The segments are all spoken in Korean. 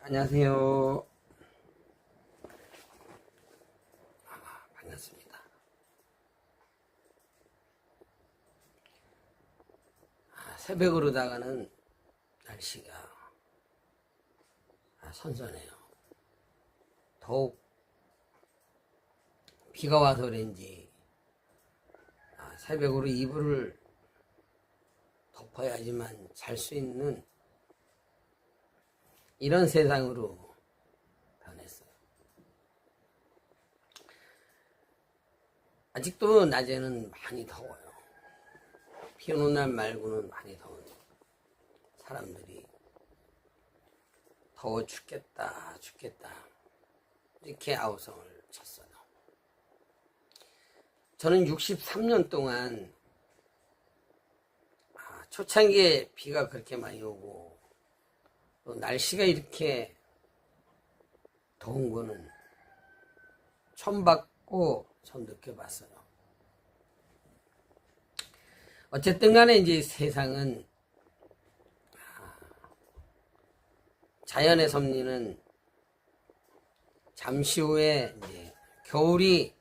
안녕하세요. 반갑습니다. 새벽으로다가는 날씨가 선선해요. 더욱 비가 와서 그런지 새벽으로 이불을 덮어야지만 잘 수 있는 이런 세상으로 변했어요. 아직도 낮에는 많이 더워요. 비 오는 날 말고는 많이 더워요. 사람들이 더워 죽겠다 이렇게 아우성을 쳤어요. 저는 63년 동안 초창기에 비가 그렇게 많이 오고 또 날씨가 이렇게 더운 거는 처음 봤고 처음 느껴봤어요. 어쨌든 간에 이제 세상은 자연의 섭리는 잠시 후에 이제 겨울이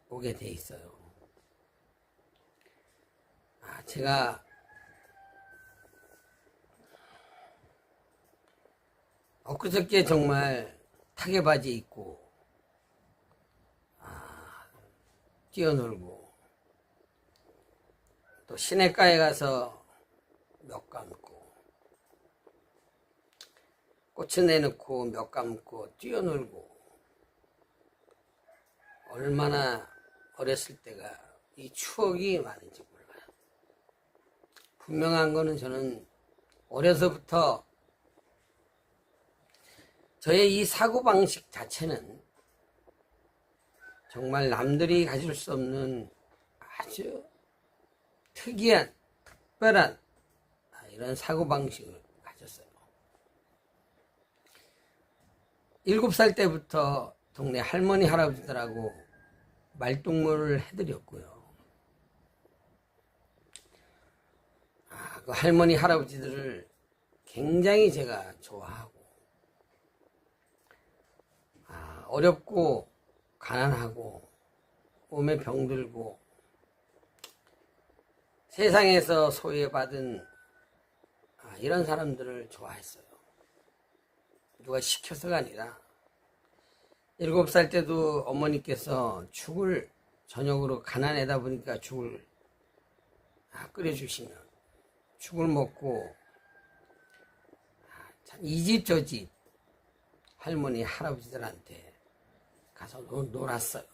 오게 돼 있어요. 제가 엊그저께 정말 타개바지 입고 뛰어놀고 또 시내가에 가서 몇 감고 꽃을 내놓고 몇 감고 뛰어놀고 얼마나 어렸을 때가 이 추억이 많은지 몰라요. 분명한 거는 저는 어려서부터 저의 이 사고방식 자체는 정말 남들이 가질 수 없는 아주 특이한, 특별한 이런 사고방식을 가졌어요. 7살 때부터 동네 할머니, 할아버지들하고 말동무를 해드렸고요. 그 할머니, 할아버지들을 굉장히 제가 좋아하고 어렵고 가난하고 몸에 병들고 세상에서 소외받은 이런 사람들을 좋아했어요. 누가 시켜서가 아니라 7살 때도 어머니께서 죽을 저녁으로 가난하다 보니까 죽을 끓여주시면 죽을 먹고 이 집 저 집 할머니 할아버지들한테 가서 놀았어요.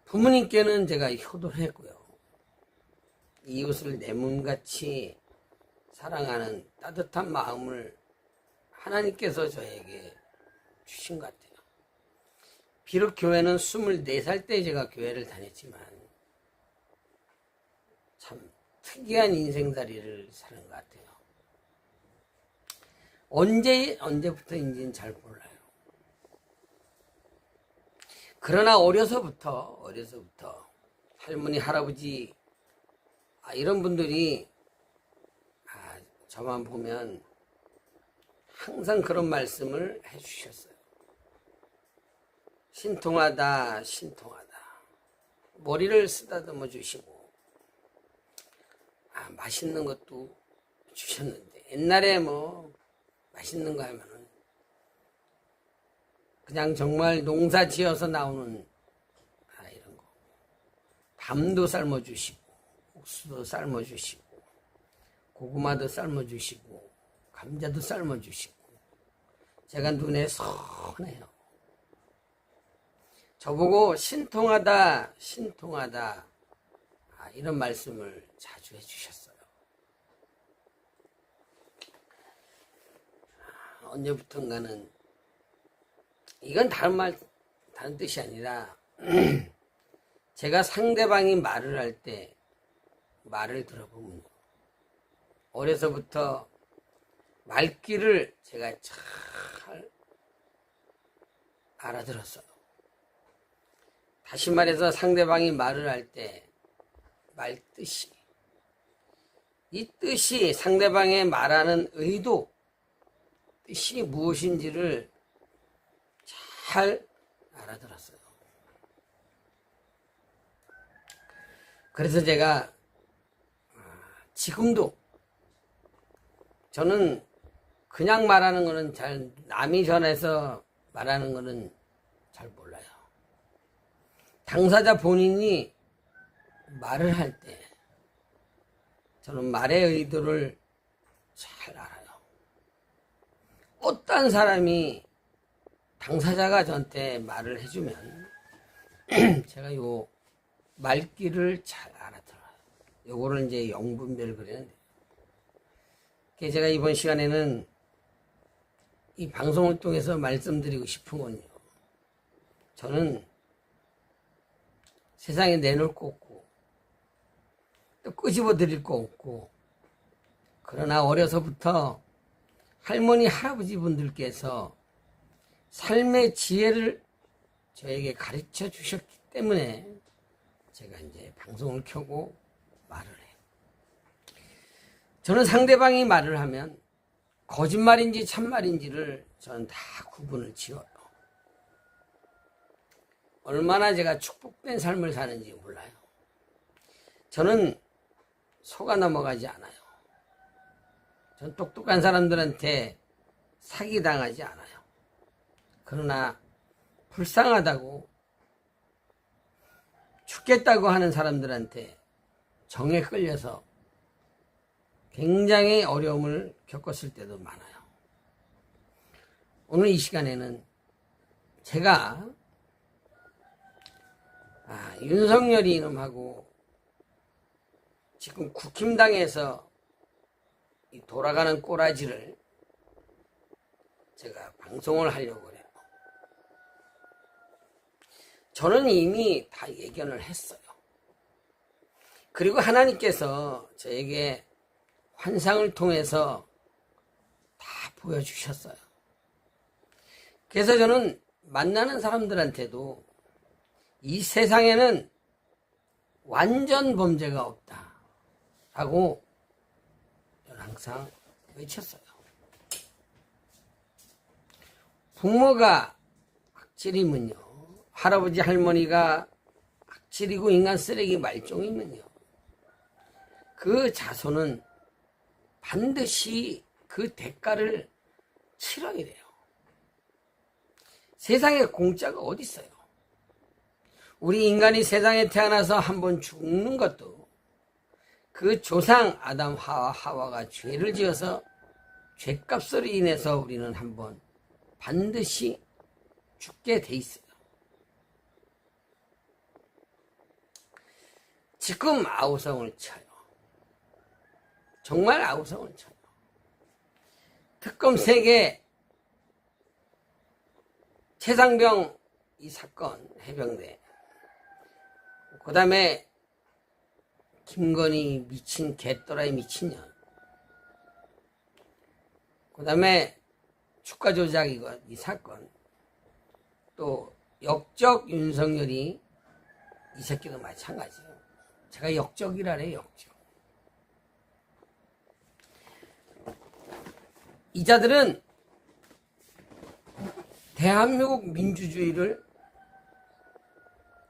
부모님께는 제가 효도를 했고요. 이웃을 내 몸같이 사랑하는 따뜻한 마음을 하나님께서 저에게 주신 것 같아요. 비록 교회는 24살 때 제가 교회를 다녔지만 참 특이한 인생살이를 사는 것 같아요. 언제부터인지는 잘 몰라요. 그러나 어려서부터 할머니, 할아버지 이런 분들이 저만 보면 항상 그런 말씀을 해주셨어요. 신통하다. 머리를 쓰다듬어 주시고 맛있는 것도 주셨는데 옛날에 뭐 맛있는 거 하면은 그냥 정말 농사 지어서 나오는 이런 거. 밤도 삶아주시고 옥수도 삶아주시고 고구마도 삶아주시고 감자도 삶아주시고 제가 눈에 선해요. 저보고 신통하다 이런 말씀을 자주 해주셨어요. 언제부턴가는 이건 다른 뜻이 아니라 제가 상대방이 말을 할 때 말을 들어보면 어려서부터 말귀를 제가 잘 알아들었어요. 다시 말해서 상대방이 말을 할 때 말뜻이 이 뜻이 상대방의 말하는 의도, 뜻이 무엇인지를 잘 알아들었어요. 그래서 제가 지금도 저는 그냥 말하는 거는 잘, 남이 전해서 말하는 거는 잘 몰라요. 당사자 본인이 말을 할 때 저는 말의 의도를 잘 알아요. 어떤 사람이 당사자가 저한테 말을 해주면 제가 요 말귀를 잘 알아들어요. 요거를 이제 영분별을 그리는데, 제가 이번 시간에는 이 방송을 통해서 말씀드리고 싶은 건요, 저는 세상에 내놓을 거 없고 또 끄집어 드릴 거 없고, 그러나 어려서부터 할머니 할아버지 분들께서 삶의 지혜를 저에게 가르쳐 주셨기 때문에 제가 이제 방송을 켜고 말을 해요. 저는 상대방이 말을 하면 거짓말인지 참말인지를 저는 다 구분을 지어요. 얼마나 제가 축복된 삶을 사는지 몰라요. 저는 속아 넘어가지 않아요. 전 똑똑한 사람들한테 사기당하지 않아요. 그러나 불쌍하다고 죽겠다고 하는 사람들한테 정에 끌려서 굉장히 어려움을 겪었을 때도 많아요. 오늘 이 시간에는 제가 윤석열이 이놈하고 지금 국힘당에서 이 돌아가는 꼬라지를 제가 방송을 하려고 해요. 저는 이미 다 예견을 했어요. 그리고 하나님께서 저에게 환상을 통해서 다 보여주셨어요. 그래서 저는 만나는 사람들한테도 이 세상에는 완전 범죄가 없다 라고 저는 항상 외쳤어요. 부모가 악질이면요, 할아버지 할머니가 악질이고 인간 쓰레기 말종이면요, 그 자손은 반드시 그 대가를 치러야 돼요. 세상에 공짜가 어디 있어요? 우리 인간이 세상에 태어나서 한번 죽는 것도 그 조상 아담 하와가 죄를 지어서 죄값으로 인해서 우리는 한번 반드시 죽게 돼 있어요. 지금 아우성을 쳐요. 정말 아우성을 쳐요. 특검 3개, 최상병 이 사건, 해병대, 그 다음에 김건희 미친 개또라이 미친년, 그 다음에 주가 조작 이 사건, 또 역적 윤석열이 이 새끼도 마찬가지예요. 제가 역적이라래, 역적. 이 자들은 대한민국 민주주의를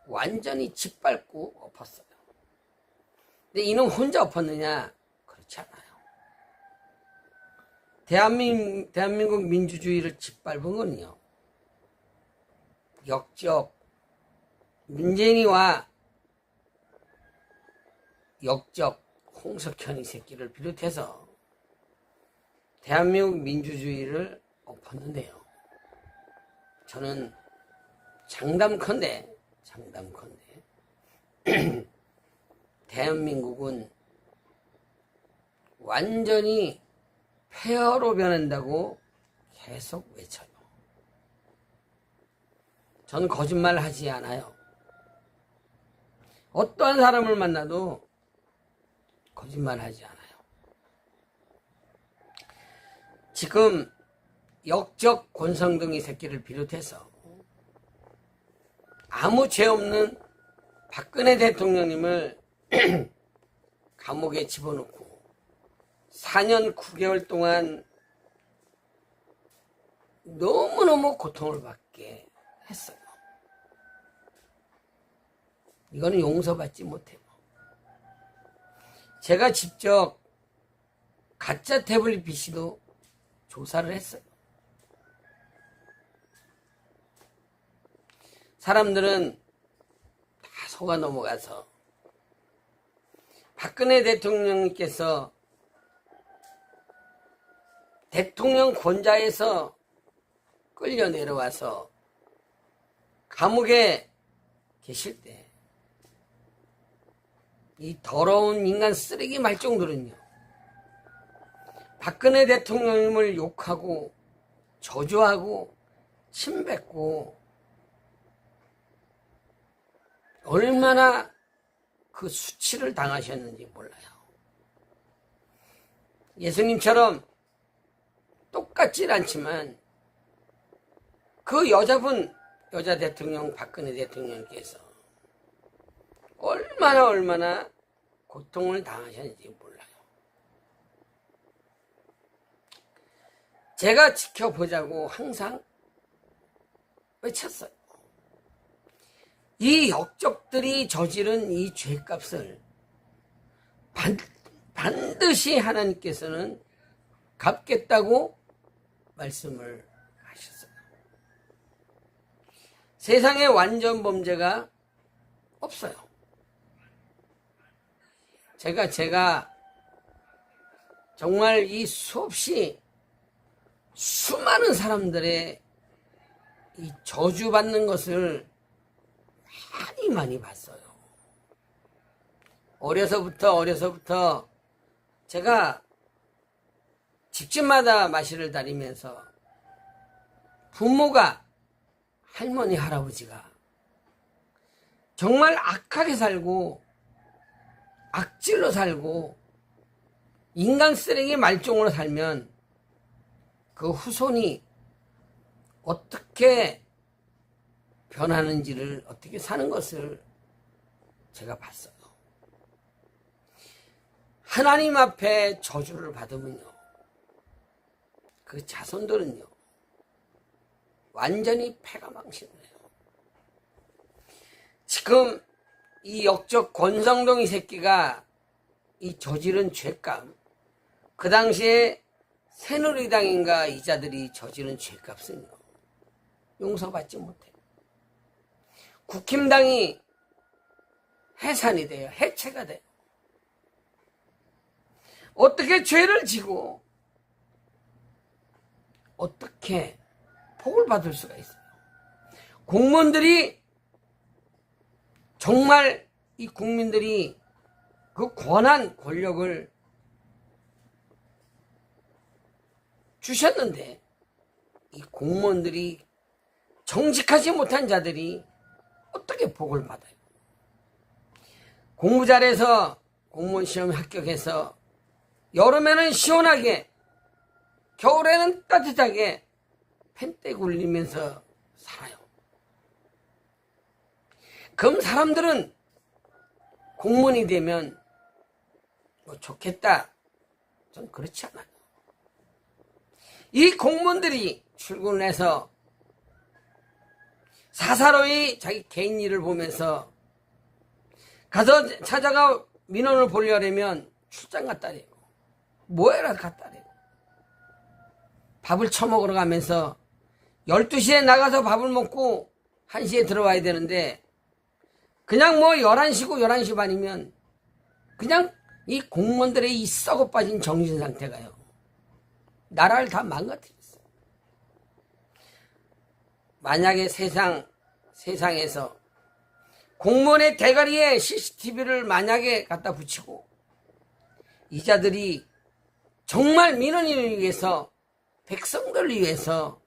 완전히 짓밟고 엎었어요. 근데 이놈 혼자 엎었느냐? 그렇지 않아요. 대한민국 민주주의를 짓밟은 건요, 역적 문재인이와 역적 홍석현 이 새끼를 비롯해서 대한민국 민주주의를 엎었는데요, 저는 장담컨대 대한민국은 완전히 폐허로 변한다고 계속 외쳐요. 저는 거짓말 하지 않아요. 어떠한 사람을 만나도 거짓말 하지 않아요. 지금 역적 권성동이 새끼를 비롯해서 아무 죄 없는 박근혜 대통령님을 감옥에 집어넣고 4년 9개월 동안 너무너무 고통을 받게 했어요. 이거는 용서받지 못해요. 제가 직접 가짜 태블릿 PC도 조사를 했어요. 사람들은 다 속아 넘어가서 박근혜 대통령께서 대통령 권좌에서 끌려 내려와서 감옥에 계실 때 이 더러운 인간 쓰레기 말종들은요, 박근혜 대통령님을 욕하고 저주하고 침뱉고 얼마나 그 수치를 당하셨는지 몰라요. 예수님처럼 똑같진 않지만 그 여자 대통령 박근혜 대통령께서 얼마나 고통을 당하셨는지 몰라요. 제가 지켜보자고 항상 외쳤어요. 이 역적들이 저지른 이 죄값을 반드시 하나님께서는 갚겠다고 말씀을 하셨어요. 세상에 완전 범죄가 없어요. 제가 정말 이 수없이 수많은 사람들의 이 저주받는 것을 많이 봤어요. 어려서부터 제가 집집마다 마실을 다니면서 부모가, 할머니, 할아버지가 정말 악하게 살고 악질로 살고 인간 쓰레기 말종으로 살면 그 후손이 어떻게 변하는지를, 어떻게 사는 것을 제가 봤어요. 하나님 앞에 저주를 받으면요, 그 자손들은요 완전히 패가 망신해요. 지금 이 역적 권성동이 새끼가 이 저지른 죄값, 그 당시에 새누리당인가 이자들이 저지른 죄값은요 용서받지 못해요. 국힘당이 해산이 돼요. 해체가 돼요. 어떻게 죄를 지고 어떻게 복을 받을 수가 있어요? 공무원들이 정말 이 국민들이 그 권한, 권력을 주셨는데 이 공무원들이, 정직하지 못한 자들이 어떻게 복을 받아요? 공부 잘해서 공무원 시험에 합격해서 여름에는 시원하게, 겨울에는 따뜻하게 펜대 굴리면서 살아요. 그럼 사람들은 공무원이 되면 뭐 좋겠다. 전 그렇지 않아요. 이 공무원들이 출근을 해서 사사로이 자기 개인 일을 보면서 가서 찾아가 민원을 보려면 출장 갔다 내고 뭐해라 갔다 내고 밥을 처먹으러 가면서 12시에 나가서 밥을 먹고 1시에 들어와야 되는데 그냥 뭐 11시고 11시 반이면 그냥 이 공무원들의 이 썩어 빠진 정신 상태가요 나라를 다 망가뜨렸어요. 만약에 세상에서 공무원의 대가리에 CCTV를 만약에 갖다 붙이고 이자들이 정말 민원인을 위해서, 백성들을 위해서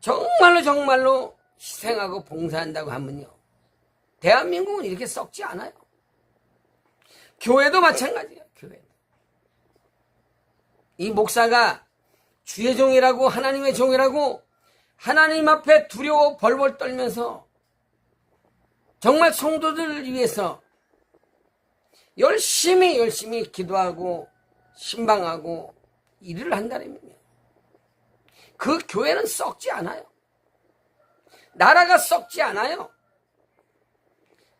정말로 희생하고 봉사한다고 하면요 대한민국은 이렇게 썩지 않아요. 교회도 마찬가지예요. 교회도. 이 목사가 주의 종이라고, 하나님의 종이라고 하나님 앞에 두려워 벌벌 떨면서 정말 성도들을 위해서 열심히 기도하고 신방하고 일을 한다면요. 그 교회는 썩지 않아요. 나라가 썩지 않아요.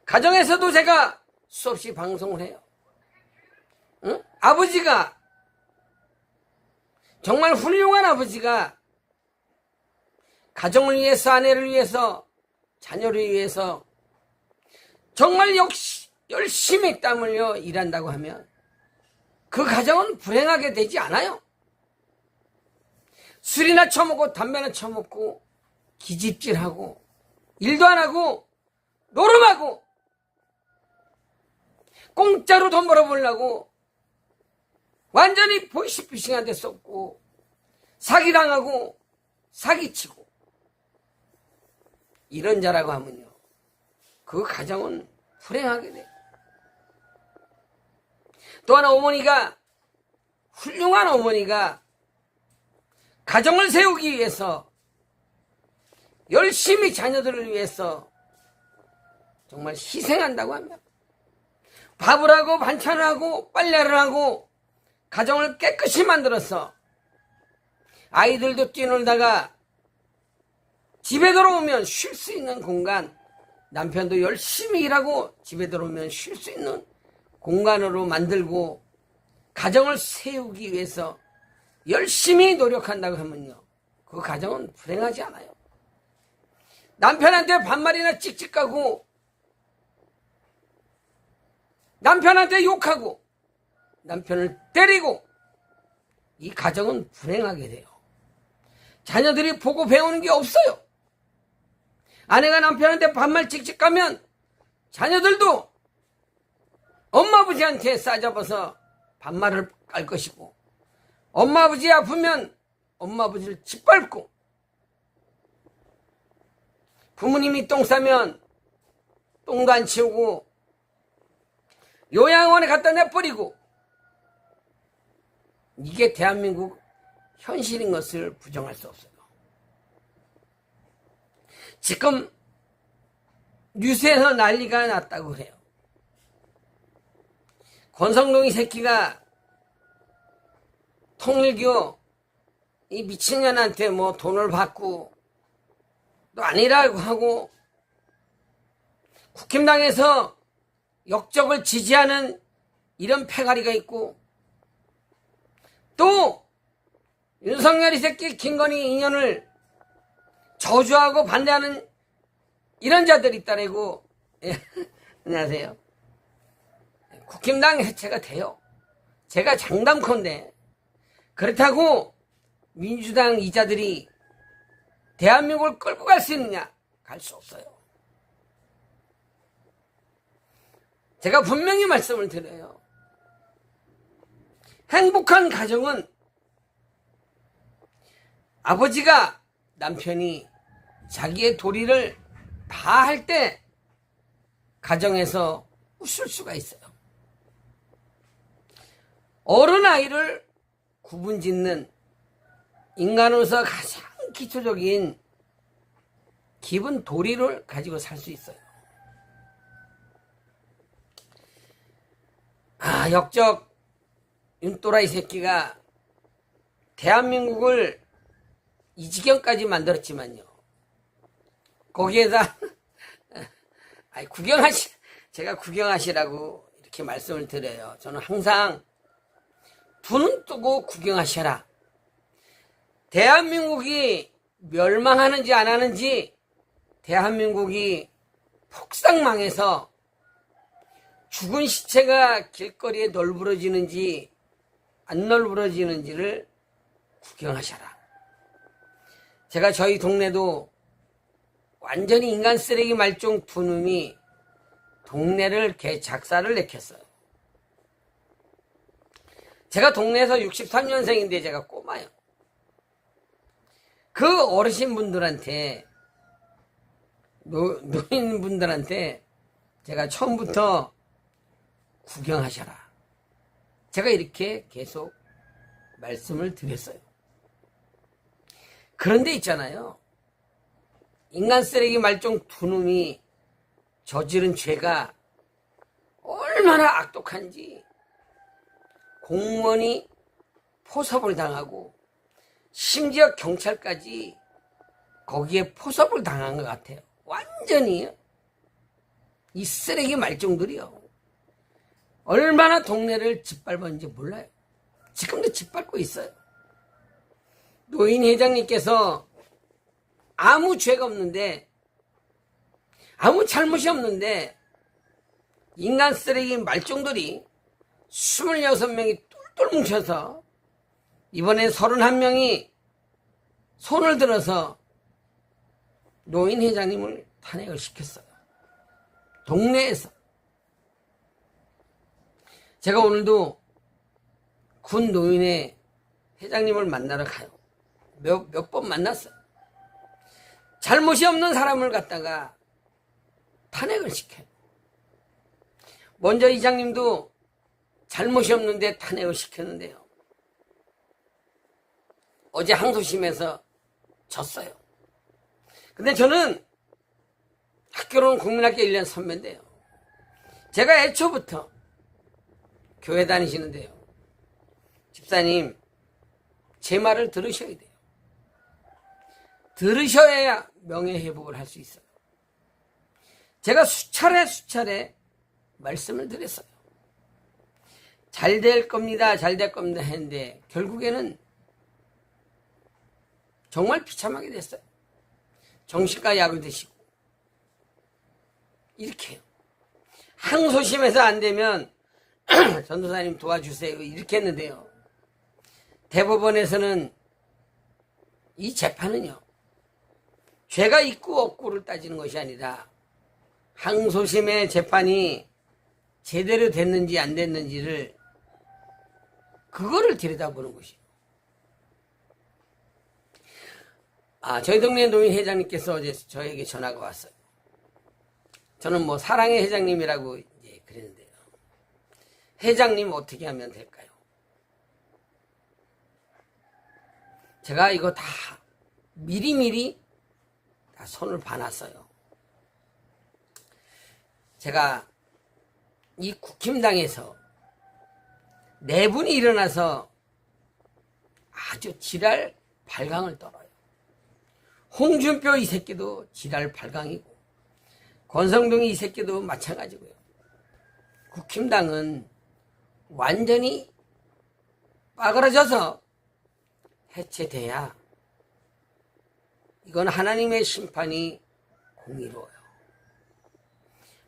가정에서도 제가 수없이 방송을 해요. 응? 아버지가 정말 훌륭한 아버지가 가정을 위해서, 아내를 위해서, 자녀를 위해서 정말 역시 열심히 땀 흘려 일한다고 하면 그 가정은 불행하게 되지 않아요. 술이나 처먹고 담배나 처먹고 기집질하고 일도 안 하고 노름하고 공짜로 돈 벌어보려고 완전히 보이시피싱한 데 썼고 사기당하고 사기치고 이런 자라고 하면요. 그 가정은 불행하게 돼요. 또 하나 어머니가 훌륭한 어머니가 가정을 세우기 위해서 열심히 자녀들을 위해서 정말 희생한다고 하면 밥을 하고 반찬을 하고 빨래를 하고 가정을 깨끗이 만들어서 아이들도 뛰놀다가 집에 들어오면 쉴 수 있는 공간, 남편도 열심히 일하고 집에 들어오면 쉴 수 있는 공간으로 만들고 가정을 세우기 위해서 열심히 노력한다고 하면요. 그 가정은 불행하지 않아요. 남편한테 반말이나 찍찍하고 남편한테 욕하고 남편을 때리고 이 가정은 불행하게 돼요. 자녀들이 보고 배우는 게 없어요. 아내가 남편한테 반말 찍찍하면 자녀들도 엄마 아버지한테 싸잡아서 반말을 깔 것이고 엄마 아버지 아프면 엄마 아버지를 짓밟고 부모님이 똥 싸면 똥도 안 치우고 요양원에 갖다 내버리고 이게 대한민국 현실인 것을 부정할 수 없어요. 지금 뉴스에서 난리가 났다고 해요. 권성동이 새끼가 통일교 이 미친년한테 뭐 돈을 받고 또 아니라고 하고 국힘당에서 역적을 지지하는 이런 패가리가 있고 또 윤석열이 새끼 김건희 인연을 저주하고 반대하는 이런 자들이 있다라고. 예. 안녕하세요. 국힘당 해체가 돼요. 제가 장담컨대 그렇다고 민주당 이자들이 대한민국을 끌고 갈 수 있느냐? 갈 수 없어요. 제가 분명히 말씀을 드려요. 행복한 가정은 아버지가 남편이 자기의 도리를 다 할 때 가정에서 웃을 수가 있어요. 어른아이를 구분짓는 인간으로서 가장 기초적인 기본 도리를 가지고 살 수 있어요. 역적 윤또라이 새끼가 대한민국을 이 지경까지 만들었지만요. 거기에다 제가 구경하시라고 이렇게 말씀을 드려요. 저는 항상 두 눈 뜨고 구경하셔라. 대한민국이 멸망하는지 안 하는지, 대한민국이 폭삭망해서 죽은 시체가 길거리에 널브러지는지 안 널브러지는지를 구경하셔라. 제가 저희 동네도 완전히 인간 쓰레기 말종 두 놈이 동네를 개작사를 내켰어요. 제가 동네에서 63년생인데 제가 꼬마요. 그 어르신분들한테 노인분들한테 제가 처음부터 구경하셔라. 제가 이렇게 계속 말씀을 드렸어요. 그런데 있잖아요. 인간 쓰레기 말종 두 놈이 저지른 죄가 얼마나 악독한지 공무원이 포섭을 당하고 심지어 경찰까지 거기에 포섭을 당한 것 같아요. 완전히 이 쓰레기 말종들이요. 얼마나 동네를 짓밟았는지 몰라요. 지금도 짓밟고 있어요. 노인 회장님께서 아무 죄가 없는데, 아무 잘못이 없는데 인간 쓰레기 말종들이 26명이 똘똘 뭉쳐서 이번에 31명이 손을 들어서 노인 회장님을 탄핵을 시켰어요. 동네에서. 제가 오늘도 군 노인회 회장님을 만나러 가요. 몇 번 만났어요. 잘못이 없는 사람을 갖다가 탄핵을 시켜요. 먼저 이장님도 잘못이 없는데 탄핵을 시켰는데요. 어제 항소심에서 졌어요. 근데 저는 학교로는 국민학교 1년 선배인데요. 제가 애초부터 교회 다니시는데요. 집사님, 제 말을 들으셔야 돼요. 들으셔야 명예회복을 할 수 있어요. 제가 수차례 말씀을 드렸어요. 잘 될 겁니다. 잘 될 겁니다 했는데 결국에는 정말 비참하게 됐어요. 정신과 약을 드시고 이렇게요. 항소심에서 안 되면 전도사님 도와주세요 이렇게 했는데요. 대법원에서는 이 재판은요, 죄가 있고 없고를 따지는 것이 아니라 항소심의 재판이 제대로 됐는지 안 됐는지를 그거를 들여다보는 것이에요. 저희 동네 노인 회장님께서 어제 저에게 전화가 왔어요. 저는 뭐 사랑의 회장님이라고 이제 그랬는데요. 회장님 어떻게 하면 될까요? 제가 이거 다 미리미리 다 손을 봐놨어요. 제가 이 국힘당에서 내분이 일어나서 아주 지랄 발광을 떨어요. 홍준표 이 새끼도 지랄 발광이고 권성동이 이 새끼도 마찬가지고요. 국힘당은 완전히 빠그러져서 해체돼야 이건 하나님의 심판이 공의로워요.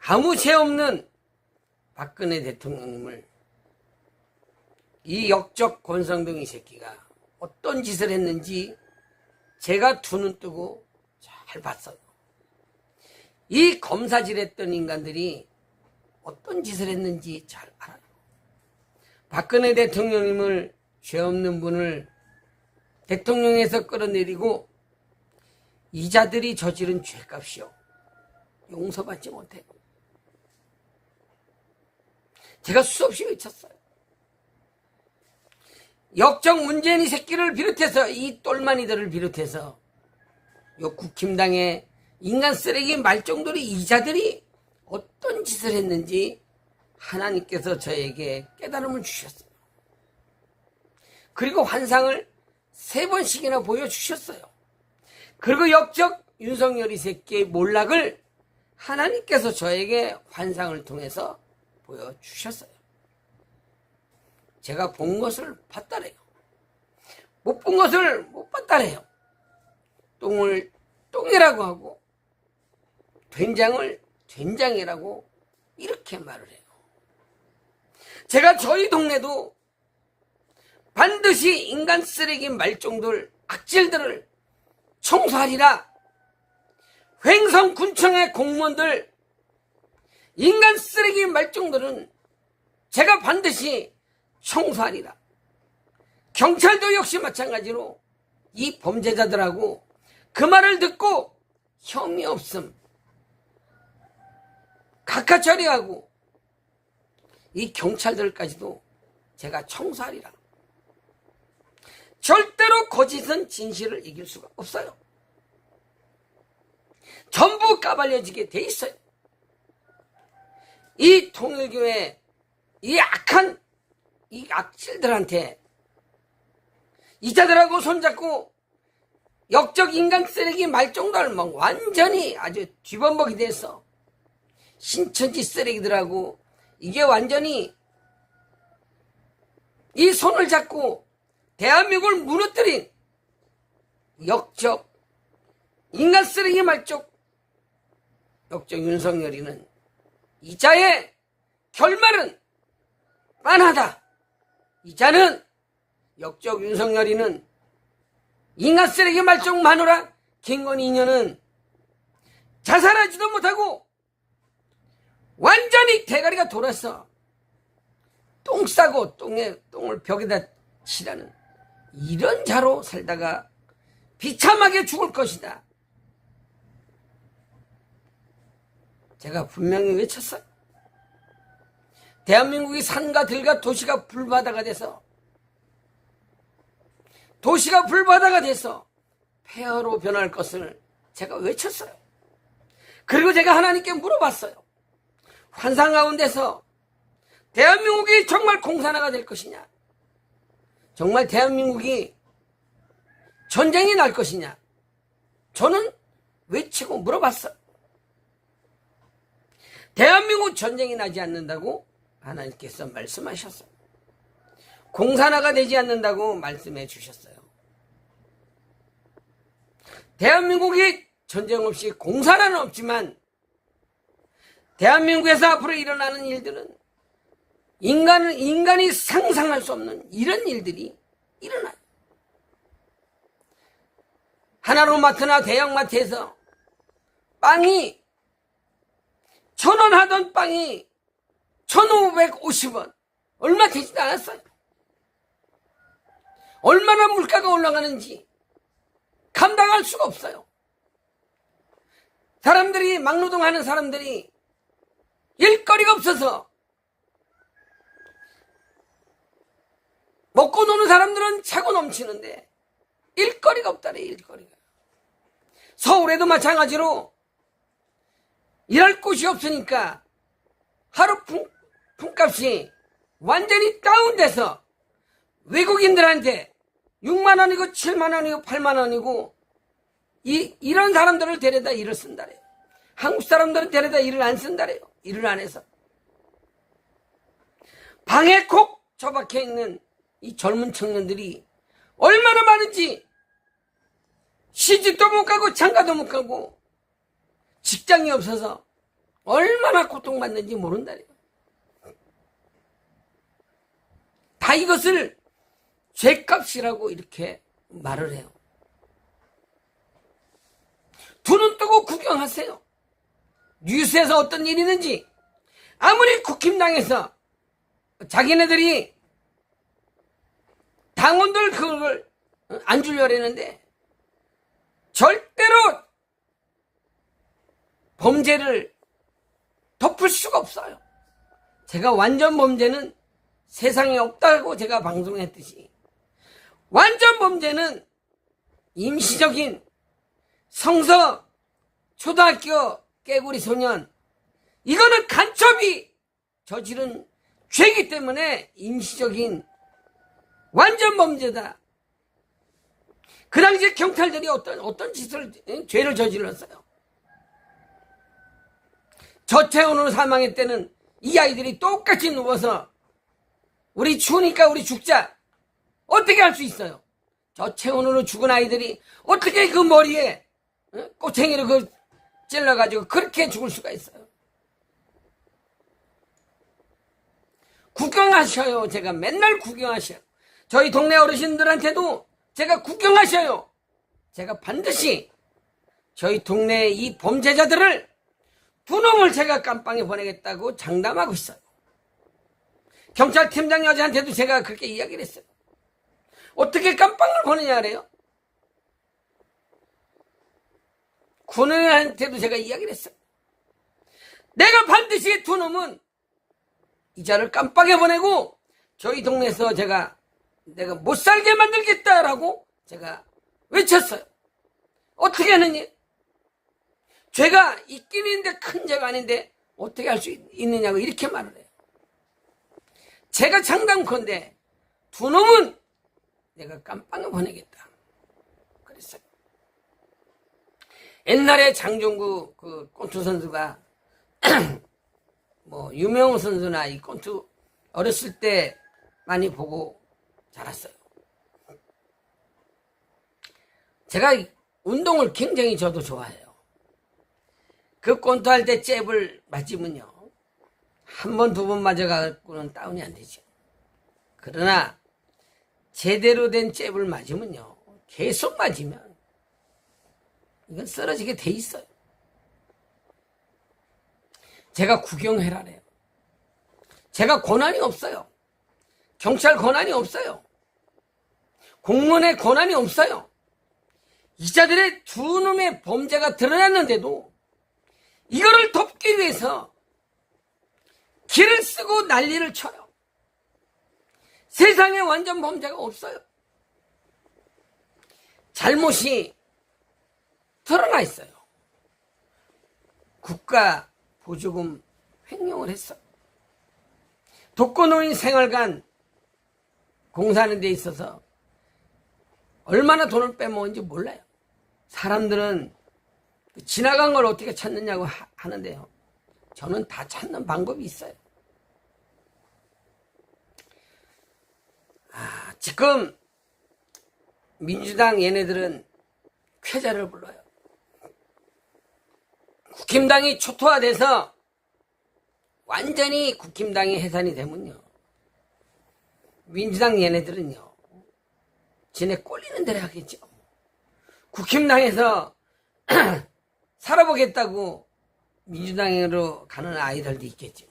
아무 죄 없는 박근혜 대통령님을 이 역적 권성동 이 새끼가 어떤 짓을 했는지 제가 두 눈 뜨고 잘 봤어요. 이 검사질 했던 인간들이 어떤 짓을 했는지 잘 알아요. 박근혜 대통령님을 죄 없는 분을 대통령에서 끌어내리고 이자들이 저지른 죄값이요, 용서받지 못해요. 제가 수없이 외쳤어요. 역적 문재인 이 새끼를 비롯해서 이 똘마니들을 비롯해서 요 국힘당의 인간 쓰레기 말종들이 이자들이 어떤 짓을 했는지 하나님께서 저에게 깨달음을 주셨어요. 그리고 환상을 3번씩이나 보여주셨어요. 그리고 역적 윤석열 이 새끼의 몰락을 하나님께서 저에게 환상을 통해서 보여주셨어요. 제가 본 것을 봤다래요. 못 본 것을 못 봤다래요. 똥을 똥이라고 하고 된장을 된장이라고 이렇게 말을 해요. 제가 저희 동네도 반드시 인간 쓰레기 말종들, 악질들을 청소하리라. 횡성군청의 공무원들, 인간 쓰레기 말종들은 제가 반드시 청소하리라. 경찰도 역시 마찬가지로 이 범죄자들하고 그 말을 듣고 혐의 없음 각하 처리하고 이 경찰들까지도 제가 청소하리라. 절대로 거짓은 진실을 이길 수가 없어요. 전부 까발려지게 돼 있어요. 이 통일교회 이 악한 이 악질들한테 이자들하고 손잡고 역적 인간 쓰레기 말종들 완전히 아주 뒤범벅이 돼서 신천지 쓰레기들하고 이게 완전히 이 손을 잡고 대한민국을 무너뜨린 역적 인간 쓰레기 말종 역적 윤석열이는 이자의 결말은 빤하다. 이자는 역적 윤석열이는 인간 쓰레기 말종 마누라 김건희 인연은 자살하지도 못하고 완전히 대가리가 돌아서 똥 싸고 똥을 벽에다 치라는 이런 자로 살다가 비참하게 죽을 것이다. 제가 분명히 외쳤어요. 대한민국이 산과 들과 도시가 불바다가 돼서 폐허로 변할 것을 제가 외쳤어요. 그리고 제가 하나님께 물어봤어요. 환상 가운데서 대한민국이 정말 공산화가 될 것이냐? 정말 대한민국이 전쟁이 날 것이냐? 저는 외치고 물어봤어요. 대한민국 전쟁이 나지 않는다고 하나님께서 말씀하셨어요. 공산화가 되지 않는다고 말씀해 주셨어요. 대한민국이 전쟁 없이 공산화는 없지만 대한민국에서 앞으로 일어나는 일들은 인간이 상상할 수 없는 이런 일들이 일어나요. 하나로마트나 대형마트에서 빵이 1,000원 하던 빵이 1,550원 얼마 되지도 않았어요. 얼마나 물가가 올라가는지 감당할 수가 없어요. 사람들이 막노동하는 사람들이 일거리가 없어서 먹고 노는 사람들은 차고 넘치는데 일거리가 없다래. 일거리가. 서울에도 마찬가지로 일할 곳이 없으니까 하루 품값이 완전히 다운돼서 외국인들한테 6만원이고 7만원이고 8만원이고 이런 사람들을 데려다 일을 쓴다래요. 한국 사람들은 데려다 일을 안 쓴다래요. 일을 안 해서. 방에 콕 처박혀 있는 이 젊은 청년들이 얼마나 많은지 시집도 못 가고 장가도 못 가고 직장이 없어서 얼마나 고통받는지 모른다래요. 다 이것을 죗값이라고 이렇게 말을 해요. 두 눈 뜨고 구경하세요. 뉴스에서 어떤 일이 있는지. 아무리 국힘당에서 자기네들이 당원들 그걸 안 주려고 했는데 절대로 범죄를 덮을 수가 없어요. 제가 완전 범죄는 세상에 없다고 제가 방송했듯이 완전 범죄는 임시적인 성서 초등학교 깨구리 소년 이거는 간첩이 저지른 죄이기 때문에 임시적인 완전 범죄다. 그 당시에 경찰들이 어떤 죄를 저질렀어요. 저체온으로 사망했을 이 아이들이 똑같이 누워서 우리 추우니까 우리 죽자. 어떻게 할 수 있어요? 저체온으로 죽은 아이들이 어떻게 그 머리에 꼬챙이를 찔러가지고 그렇게 죽을 수가 있어요? 구경하셔요. 제가 맨날 구경하셔요. 저희 동네 어르신들한테도 제가 구경하셔요. 제가 반드시 저희 동네 이 범죄자들을 두 놈을 제가 깜빵에 보내겠다고 장담하고 있어요. 경찰팀장 여자한테도 제가 그렇게 이야기를 했어요. 어떻게 깜빵을 보내냐 그래요? 군인한테도 제가 이야기를 했어요. 내가 반드시 두 놈은 이자를 깜빵에 보내고 저희 동네에서 내가 못 살게 만들겠다라고 제가 외쳤어요. 어떻게 하느니? 죄가 있긴 있는데 큰 죄가 아닌데 어떻게 할 수 있느냐고 이렇게 말을 해요. 제가 장담컨대 두 놈은 내가 깜빵에 보내겠다. 그랬어요. 옛날에 장종구 그 권투 선수가 뭐 유명호 선수나 이 권투 어렸을 때 많이 보고 자랐어요. 제가 운동을 굉장히 저도 좋아해요. 그 권투할 때 잽을 맞으면요, 한 번, 두 번 맞아갖고는 다운이 안 되죠. 그러나 제대로 된 잽을 맞으면요, 계속 맞으면 이건 쓰러지게 돼 있어요. 제가 구경해라래요. 제가 권한이 없어요. 경찰 권한이 없어요. 공무원의 권한이 없어요. 이자들의 두 놈의 범죄가 드러났는데도 이거를 덮기 위해서 길을 쓰고 난리를 쳐요. 세상에 완전 범죄가 없어요. 잘못이 드러나 있어요. 국가 보조금 횡령을 했어. 독거노인 생활관 공사하는 데 있어서 얼마나 돈을 빼먹은지 몰라요. 사람들은 지나간 걸 어떻게 찾느냐고 하는데요, 저는 다 찾는 방법이 있어요. 지금 민주당 얘네들은 쾌자를 불러요. 국힘당이 초토화돼서 완전히 국힘당이 해산이 되면요, 민주당 얘네들은요, 지네 꼴리는 대로 하겠죠. 국힘당에서 살아보겠다고 민주당으로 가는 아이들도 있겠죠.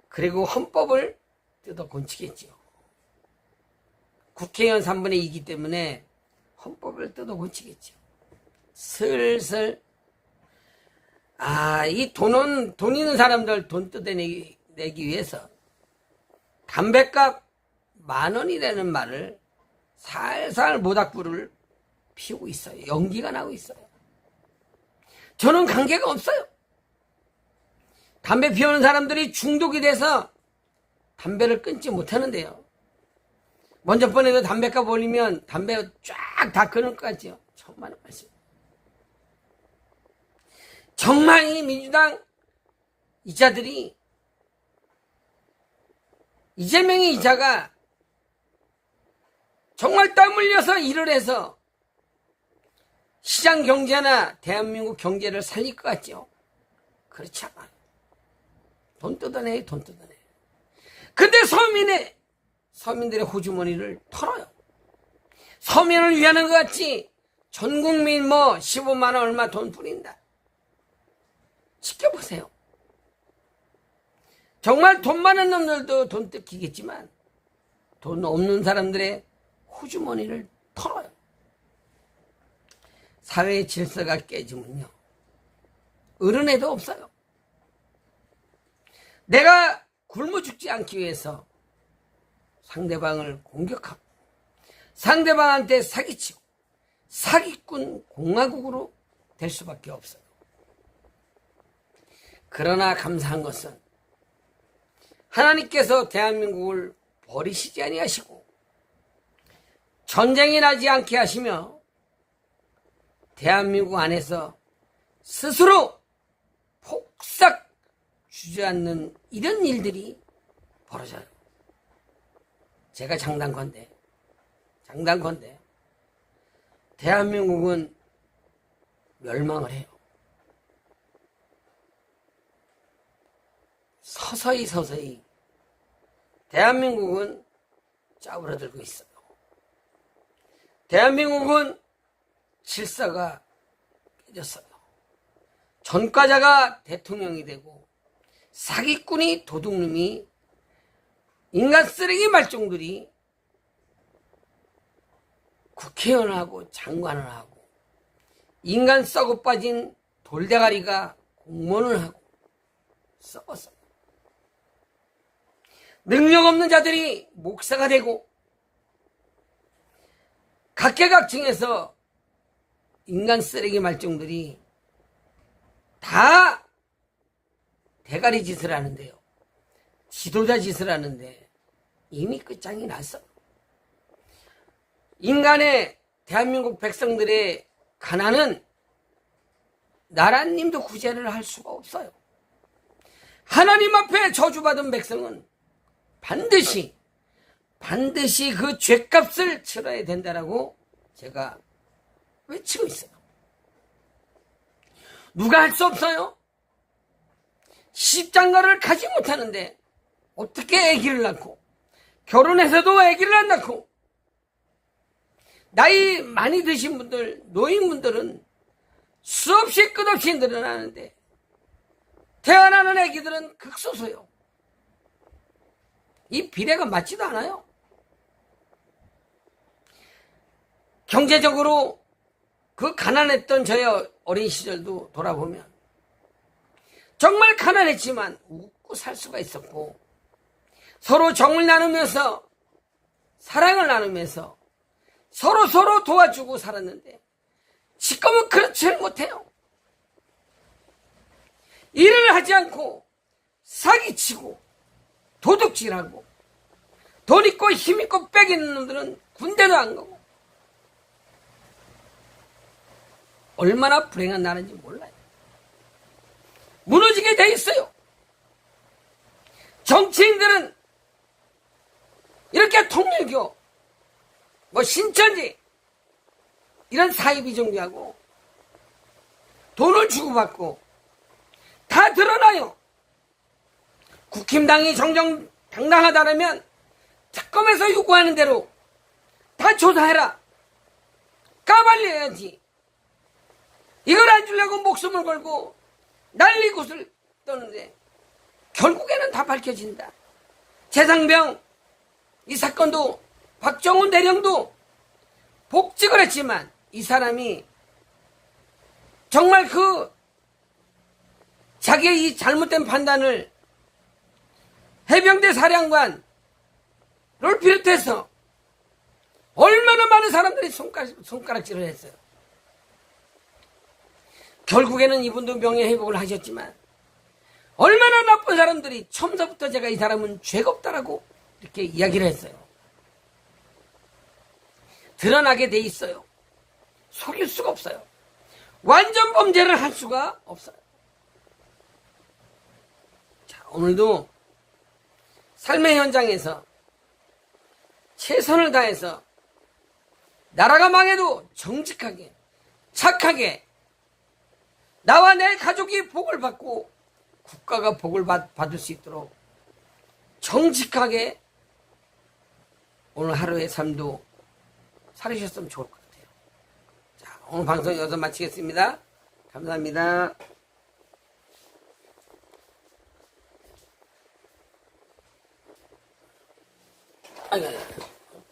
그리고 헌법을 뜯어 고치겠죠. 국회의원 3분의 2이기 때문에 헌법을 뜯어 고치겠죠. 슬슬 이 돈 있는 사람들 돈 뜯어내기 위해서 담뱃값 10,000원이라는 말을 살살 모닥불을 피우고 있어요. 연기가 나고 있어요. 저는 관계가 없어요. 담배 피우는 사람들이 중독이 돼서 담배를 끊지 못하는데요, 먼저 번에도 담배값 올리면 담배 쫙 다 끊을 것 같죠. 천만원 말씀. 정말 이 민주당 이자들이, 이재명의 이자가 정말 땀 흘려서 일을 해서 시장 경제나 대한민국 경제를 살릴 것 같죠. 그렇지 않아요. 돈 뜯어내요. 돈 뜯어내요. 근데 서민들의 호주머니를 털어요. 서민을 위하는 것 같이 전 국민 15만 원 얼마 돈 뿌린다. 지켜보세요. 정말 돈 많은 놈들도 돈 뜯기겠지만 돈 없는 사람들의 호주머니를 털어요. 사회의 질서가 깨지면요, 어른애도 없어요. 내가 굶어 죽지 않기 위해서 상대방을 공격하고 상대방한테 사기치고 사기꾼 공화국으로 될 수밖에 없어요. 그러나 감사한 것은 하나님께서 대한민국을 버리시지 아니하시고 전쟁이 나지 않게 하시며 대한민국 안에서 스스로 폭삭 주저앉는 이런 일들이 벌어져요. 제가 장담컨대 대한민국은 멸망을 해요. 서서히 대한민국은 짜부러들고 있어요. 대한민국은 질서가 깨졌어요. 전과자가 대통령이 되고 사기꾼이 도둑놈이 인간 쓰레기 말종들이 국회의원하고 장관을 하고 인간 썩어 빠진 돌대가리가 공무원을 하고 썩었어요. 능력 없는 자들이 목사가 되고 각계각층에서 인간 쓰레기 말종들이 다 대가리 짓을 하는데요, 지도자 짓을 하는데 이미 끝장이 났어. 인간의 대한민국 백성들의 가난은 나라님도 구제를 할 수가 없어요. 하나님 앞에 저주받은 백성은 반드시 그 죄값을 치러야 된다라고 제가 외치고 있어요. 누가 할 수 없어요? 시집장가를 가지 못하는데 어떻게 아기를 낳고, 결혼해서도 아기를 안 낳고, 나이 많이 드신 분들, 노인분들은 수없이 끝없이 늘어나는데 태어나는 아기들은 극소수요. 이 비례가 맞지도 않아요. 경제적으로 그 가난했던 저의 어린 시절도 돌아보면 정말 가난했지만 웃고 살 수가 있었고, 서로 정을 나누면서 사랑을 나누면서 서로 도와주고 살았는데 지금은 그렇지 못해요. 일을 하지 않고 사기치고 도둑질하고 돈 있고 힘 있고 빽 있는 놈들은 군대도 안 가고 얼마나 불행한 나라인지 몰라요. 무너지게 돼 있어요. 정치인들은 이렇게 통일교, 신천지 이런 사이비 종교하고 돈을 주고받고 다 드러나요. 국힘당이 정정당당하다면 특검에서 요구하는 대로 다 조사해라. 까발려야지. 이걸 안 주려고 목숨을 걸고 난리굿을 떠는데 결국에는 다 밝혀진다. 최상병 이 사건도 박정훈 대령도 복직을 했지만 이 사람이 정말 자기의 이 잘못된 판단을 해병대 사령관을 비롯해서 얼마나 많은 사람들이 손가락질을 했어요. 결국에는 이분도 명예회복을 하셨지만 얼마나 나쁜 사람들이 처음부터 제가 이 사람은 죄가 없다라고 이렇게 이야기를 했어요. 드러나게 돼 있어요. 속일 수가 없어요. 완전 범죄를 할 수가 없어요. 자, 오늘도 삶의 현장에서 최선을 다해서 나라가 망해도 정직하게 착하게 나와 내 가족이 복을 받고 국가가 복을 받을 수 있도록 정직하게 오늘 하루의 삶도 살으셨으면 좋을 것 같아요. 자, 오늘 방송 여기서 마치겠습니다. 감사합니다. 아이고.